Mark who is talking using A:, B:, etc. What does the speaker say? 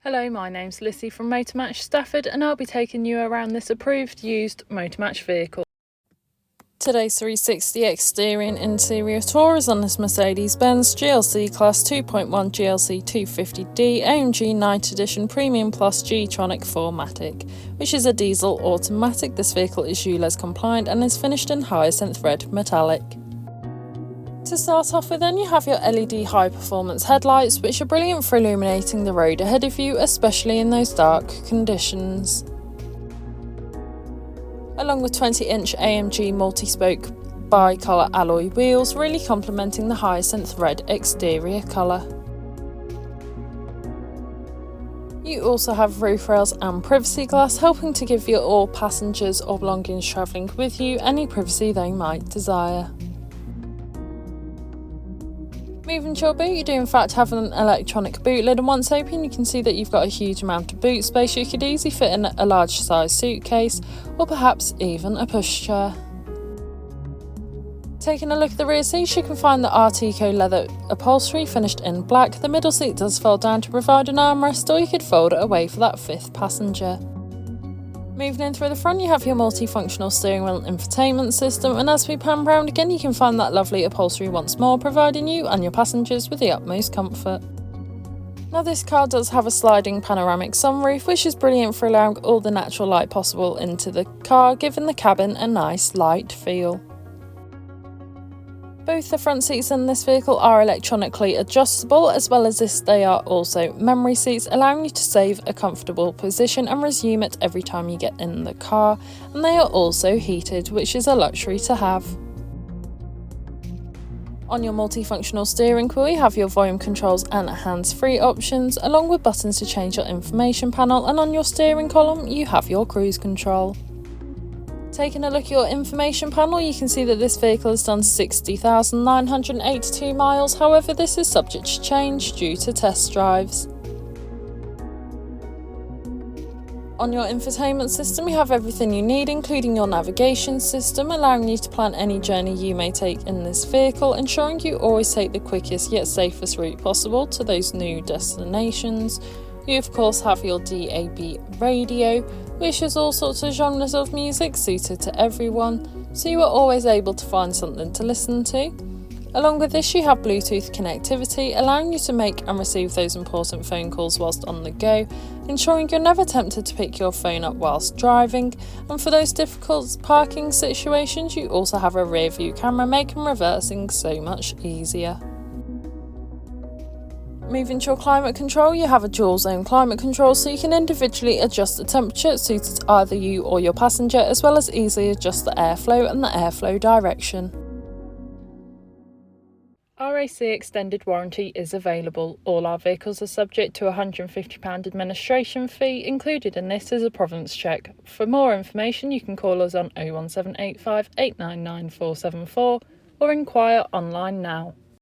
A: Hello, my name's Lissy from Motor Match Stafford and I'll be taking you around this approved used Motor Match vehicle. Today's 360 exterior and interior tour is on this Mercedes-Benz GLC Class 2.1 GLC250d AMG Night Edition Premium Plus G-Tronic 4MATIC, which is a diesel automatic. This vehicle is ULEZ compliant and is finished in hyacinth red metallic. To start off with then, you have your LED high performance headlights, which are brilliant for illuminating the road ahead of you, especially in those dark conditions. Along with 20-inch AMG multi-spoke bi-colour alloy wheels, really complementing the hyacinth red exterior colour. You also have roof rails and privacy glass, helping to give your all passengers or belongings travelling with you any privacy they might desire. Moving to your boot, you do in fact have an electronic boot lid, and once open you can see that you've got a huge amount of boot space. You could easily fit in a large size suitcase or perhaps even a pushchair. Taking a look at the rear seats, you can find the Artico leather upholstery finished in black. The middle seat does fold down to provide an armrest, or you could fold it away for that fifth passenger. Moving in through the front, you have your multifunctional steering wheel and infotainment system, and as we pan round again you can find that lovely upholstery once more, providing you and your passengers with the utmost comfort. Now this car does have a sliding panoramic sunroof, which is brilliant for allowing all the natural light possible into the car, giving the cabin a nice light feel. Both the front seats in this vehicle are electronically adjustable, as well as this they are also memory seats, allowing you to save a comfortable position and resume it every time you get in the car, and they are also heated, which is a luxury to have. On your multifunctional steering wheel you have your volume controls and hands-free options, along with buttons to change your information panel, and on your steering column you have your cruise control. Taking a look at your information panel, you can see that this vehicle has done 60,982 miles, however this is subject to change due to test drives. On your infotainment system you have everything you need, including your navigation system, allowing you to plan any journey you may take in this vehicle, ensuring you always take the quickest yet safest route possible to those new destinations. You of course have your DAB radio, which is all sorts of genres of music suited to everyone, so you are always able to find something to listen to. Along with this you have Bluetooth connectivity, allowing you to make and receive those important phone calls whilst on the go, ensuring you're never tempted to pick your phone up whilst driving, and for those difficult parking situations you also have a rear view camera, making reversing so much easier. Moving to your climate control, you have a dual zone climate control, so you can individually adjust the temperature suited to either you or your passenger, as well as easily adjust the airflow and the airflow direction. RAC extended warranty is available. All our vehicles are subject to a £150 administration fee. Included in this is a provenance check. For more information you can call us on 01785 899 474 or inquire online now.